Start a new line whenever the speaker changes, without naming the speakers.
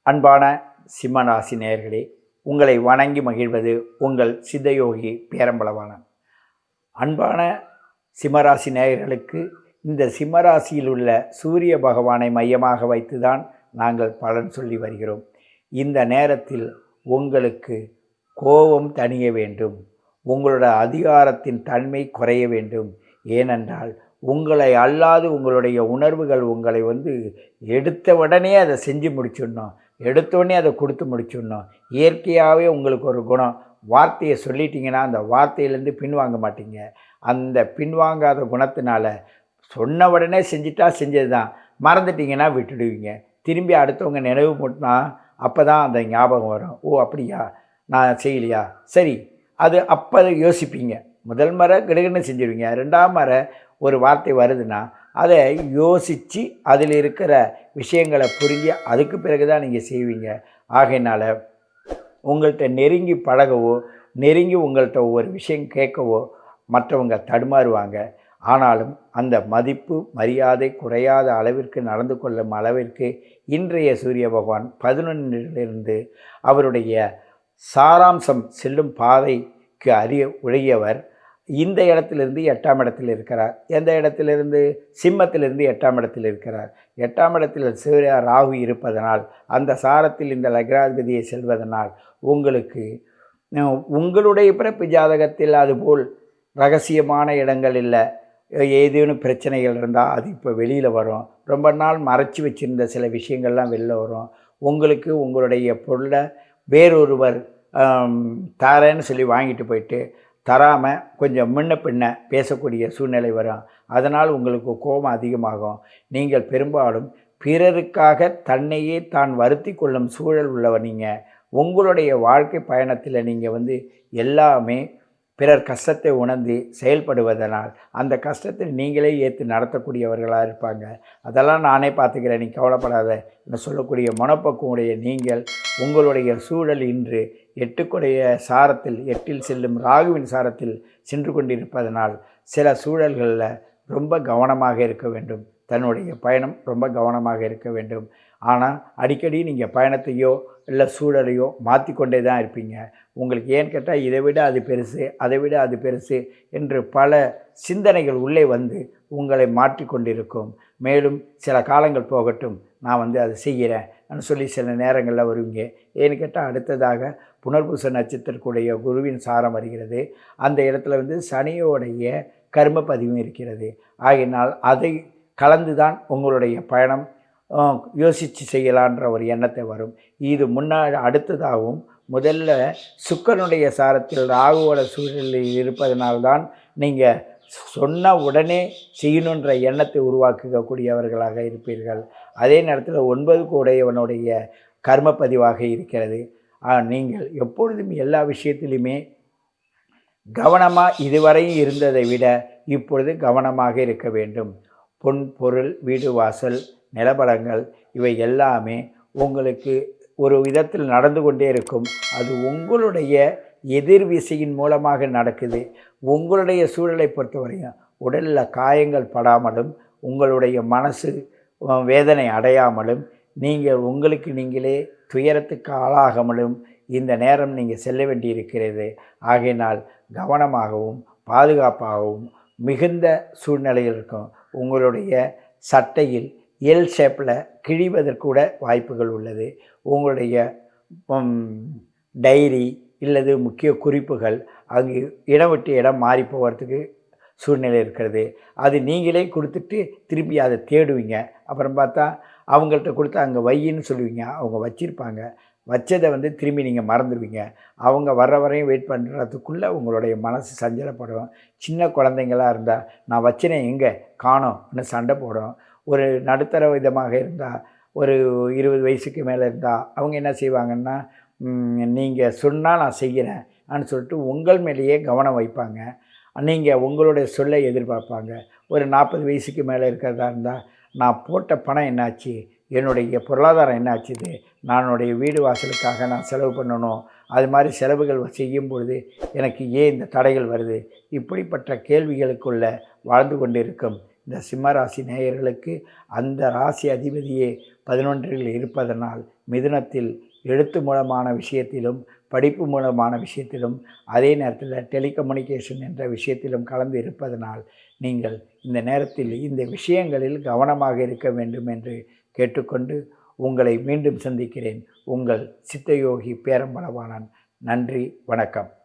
அன்பான சிம்மராசி நேயர்களே, உங்களை வணங்கி மகிழ்வது உங்கள் சித்தயோகி பேரம்பலவாணன். அன்பான சிம்மராசி நேயர்களுக்கு இந்த சிம்மராசியில் உள்ள சூரிய பகவானை மையமாக வைத்துதான் நாங்கள் பலன் சொல்லி வருகிறோம். இந்த நேரத்தில் உங்களுக்கு கோபம் தணிய வேண்டும், உங்களோட அதிகாரத்தின் தன்மை குறைய வேண்டும். ஏனென்றால் உங்களை அல்லாது உங்களுடைய உணர்வுகள் உங்களை எடுத்த உடனே அதை செஞ்சு முடிச்சிடணும், எடுத்த உடனே அதை கொடுத்து முடிச்சிடணும். இயற்கையாகவே உங்களுக்கு ஒரு குணம், வார்த்தையை சொல்லிட்டீங்கன்னா அந்த வார்த்தையிலேருந்து பின்வாங்க மாட்டீங்க. அந்த பின்வாங்காத குணத்தினால சொன்ன உடனே செஞ்சிட்டா செஞ்சது தான், மறந்துட்டிங்கன்னா விட்டுடுவீங்க. திரும்பி அடுத்தவங்க நினைவு மூட்டினா அப்போ தான் அந்த ஞாபகம் வரும். ஓ அப்படியா, நான் செய்யலையா, சரி, அது அப்போ யோசிப்பீங்க. முதல் முறை கிடுகுன்னு செஞ்சுருவீங்க. ரெண்டாம் முறை ஒரு வார்த்தை வருதுன்னா அதை யோசித்து அதில் இருக்கிற விஷயங்களை புரிஞ்சு அதுக்கு பிறகு தான் நீங்கள் செய்வீங்க. ஆகையினால் உங்கள்கிட்ட நெருங்கி பழகவோ, நெருங்கி உங்கள்கிட்ட ஒவ்வொரு விஷயம் கேட்கவோ மற்றவங்க தடுமாறுவாங்க. ஆனாலும் அந்த மதிப்பு மரியாதை குறையாத அளவிற்கு நடந்து கொள்ளும் அளவிற்கு இன்றைய சூரிய பகவான் 11லிருந்து அவருடைய சாராம்சம் செல்லும் பாதைக்கு உடையவர் இந்த இடத்திலிருந்து 8ஆம் இடத்தில் இருக்கிறார். எந்த இடத்திலிருந்து? சிம்மத்திலிருந்து 8ஆம் இடத்தில் இருக்கிறார். 8ஆம் இடத்தில் சூரிய ராகு இருப்பதனால், அந்த சாரத்தில் இந்த லக்னாதிபதியை செல்வதனால் உங்களுக்கு உங்களுடைய பிறப்பு ஜாதகத்தில் அதுபோல் ரகசியமான இடங்கள் இல்லை, ஏதேனும் பிரச்சனைகள் இருந்தால் அது இப்போ வெளியில் வரும். ரொம்ப நாள் மறைச்சி வச்சுருந்த சில விஷயங்கள்லாம் வெளில வரும். உங்களுக்கு உங்களுடைய பொருளை வேறொருவர் தாரேன்னு சொல்லி வாங்கிட்டு போயிட்டு தராமல் கொஞ்சம் முன்ன பின்ன பேசக்கூடிய சூழ்நிலை வரும். அதனால் உங்களுக்கு கோபம் அதிகமாகும். நீங்கள் பெரும்பாலும் பிறருக்காக தன்னையே தான் வருத்தி கொள்ளும் சூழல் உள்ளவர். நீங்கள் உங்களுடைய வாழ்க்கை பயணத்தில் நீங்கள் எல்லாமே பிறர் கஷ்டத்தை உணர்ந்து செயல்படுவதனால் அந்த கஷ்டத்தை நீங்களே ஏற்று நடத்தக்கூடியவர்களாக இருப்பாங்க. அதெல்லாம் நானே பார்த்துக்கிறேன், நீ கவலைப்படாத என்று சொல்லக்கூடிய மனப்பக்குவமுடைய நீங்கள் உங்களுடைய சூழல் இன்று 8க்குடைய சாரத்தில் 8இல் செல்லும் ராகுவின் சாரத்தில் சென்று கொண்டிருப்பதனால் சில சூழல்களில் ரொம்ப கவனமாக இருக்க வேண்டும். தன்னுடைய பயணம் ரொம்ப கவனமாக இருக்க வேண்டும். ஆனால் அடிக்கடி நீங்கள் பயணத்தையோ இல்லை சூழலையோ மாற்றிக்கொண்டே தான் இருப்பீங்க. உங்களுக்கு ஏன்னு கேட்டால் இதை விட அது பெருசு, அதை விட அது பெருசு என்று பல சிந்தனைகள் உள்ளே உங்களை மாற்றிக்கொண்டிருக்கும். மேலும் சில காலங்கள் போகட்டும், நான் அதை செய்கிறேன் சொல்லி சில நேரங்களில் வருவீங்க. ஏன்னு கேட்டால் அடுத்ததாக புனர்பூச நட்சத்திரக்குடைய குருவின் சாரம் வருகிறது. அந்த இடத்துல சனியோடைய கர்ம பதிவும் இருக்கிறது. ஆகினால் அதை கலந்து தான் உங்களுடைய பயணம் யோசித்து செய்யலான்ற ஒரு எண்ணத்தை வரும். இது முன்னாடி அடுத்ததாகவும் முதல்ல சுக்கிரனுடைய சாரத்தில் ராகுவோட சூழலில் இருப்பதனால்தான் நீங்கள் சொன்ன உடனே செய்யணுன்ற எண்ணத்தை உருவாக்கக்கூடியவர்களாக இருப்பீர்கள். அதே நேரத்தில் 9க்கு உடையவனுடைய கர்ம பதிவாக இருக்கிறது. நீங்கள் எப்பொழுதும் எல்லா விஷயத்திலுமே கவனமாக இதுவரையும் இருந்ததை விட இப்பொழுது கவனமாக இருக்க வேண்டும். பொன் பொருள் வீடு வாசல் நிலபலங்கள் இவை எல்லாமே உங்களுக்கு ஒரு விதத்தில் நடந்து கொண்டே இருக்கும். அது உங்களுடைய எதிர் விசையின் மூலமாக நடக்குது. உங்களுடைய சூழலை பொறுத்தவரையும் உடலில் காயங்கள் படாமலும் உங்களுடைய மனசு வேதனை அடையாமலும் நீங்கள் உங்களுக்கு நீங்களே துயரத்துக்கு ஆளாகாமலும் இந்த நேரம் நீங்கள் செல்ல வேண்டியிருக்கிறது. ஆகையினால் கவனமாகவும் பாதுகாப்பாகவும் மிகுந்த சூழ்நிலையில் இருக்கும். உங்களுடைய சட்டையில் எல் ஷேப்பில் கிழிவதற்கூட வாய்ப்புகள் உள்ளது. உங்களுடைய டைரி இல்லது முக்கிய குறிப்புகள் அங்கு இடம் விட்டு இடம் மாறி போகிறதுக்கு சூழ்நிலை இருக்கிறது. அது நீங்களே கொடுத்துட்டு திரும்பி அதை தேடுவீங்க. அப்புறம் பார்த்தா அவங்கள்ட்ட கொடுத்து அங்கே வையின்னு சொல்லுவீங்க. அவங்க வச்சுருப்பாங்க, வச்சதை திரும்பி நீங்கள் மறந்துடுவீங்க. அவங்க வர்ற வரையும் வெயிட் பண்ணுறதுக்குள்ளே உங்களுடைய மனசு சஞ்சலப்படும். சின்ன குழந்தைங்களாக இருந்தால் நான் வச்சினேன் எங்கே காணோம்னு சண்டை போடும். ஒரு நடுத்தர விதமாக இருந்தால் ஒரு 20 வயசுக்கு மேலே இருந்தால் அவங்க என்ன செய்வாங்கன்னா, நீங்கள் சொன்னால் நான் செய்கிறேன்னு சொல்லிட்டு உங்கள் மேலேயே கவனம் வைப்பாங்க. நீங்கள் உங்களுடைய சொல்லை எதிர்பார்ப்பாங்க. ஒரு 40 வயசுக்கு மேலே இருக்கிறதா இருந்தால் நான் போட்ட பணம் என்னாச்சு, என்னுடைய பொருளாதாரம் என்னாச்சுது, என்னுடைய வீடு வாசலுக்காக நான் செலவு பண்ணணும், அது மாதிரி செலவுகள் செய்யும் பொழுது எனக்கு ஏன் இந்த தடைகள் வருது, இப்படிப்பட்ட கேள்விகளுக்குள்ள வாழ்ந்து கொண்டிருக்கும் இந்த சிம்மராசி நேயர்களுக்கு அந்த ராசி அதிபதியே 11ல் இருப்பதனால் மிதுனத்தில் எழுத்து மூலமான விஷயத்திலும் படிப்பு மூலமான விஷயத்திலும் அதே நேரத்தில் டெலிகம்யூனிகேஷன் என்ற விஷயத்திலும் கலந்து இருப்பதனால் நீங்கள் இந்த நேரத்தில் இந்த விஷயங்களில் கவனமாக இருக்க வேண்டும் என்று கேட்டுக்கொண்டு உங்களை மீண்டும் சந்திக்கிறேன். உங்கள் சித்தயோகி பேரம்பலவாணன். நன்றி, வணக்கம்.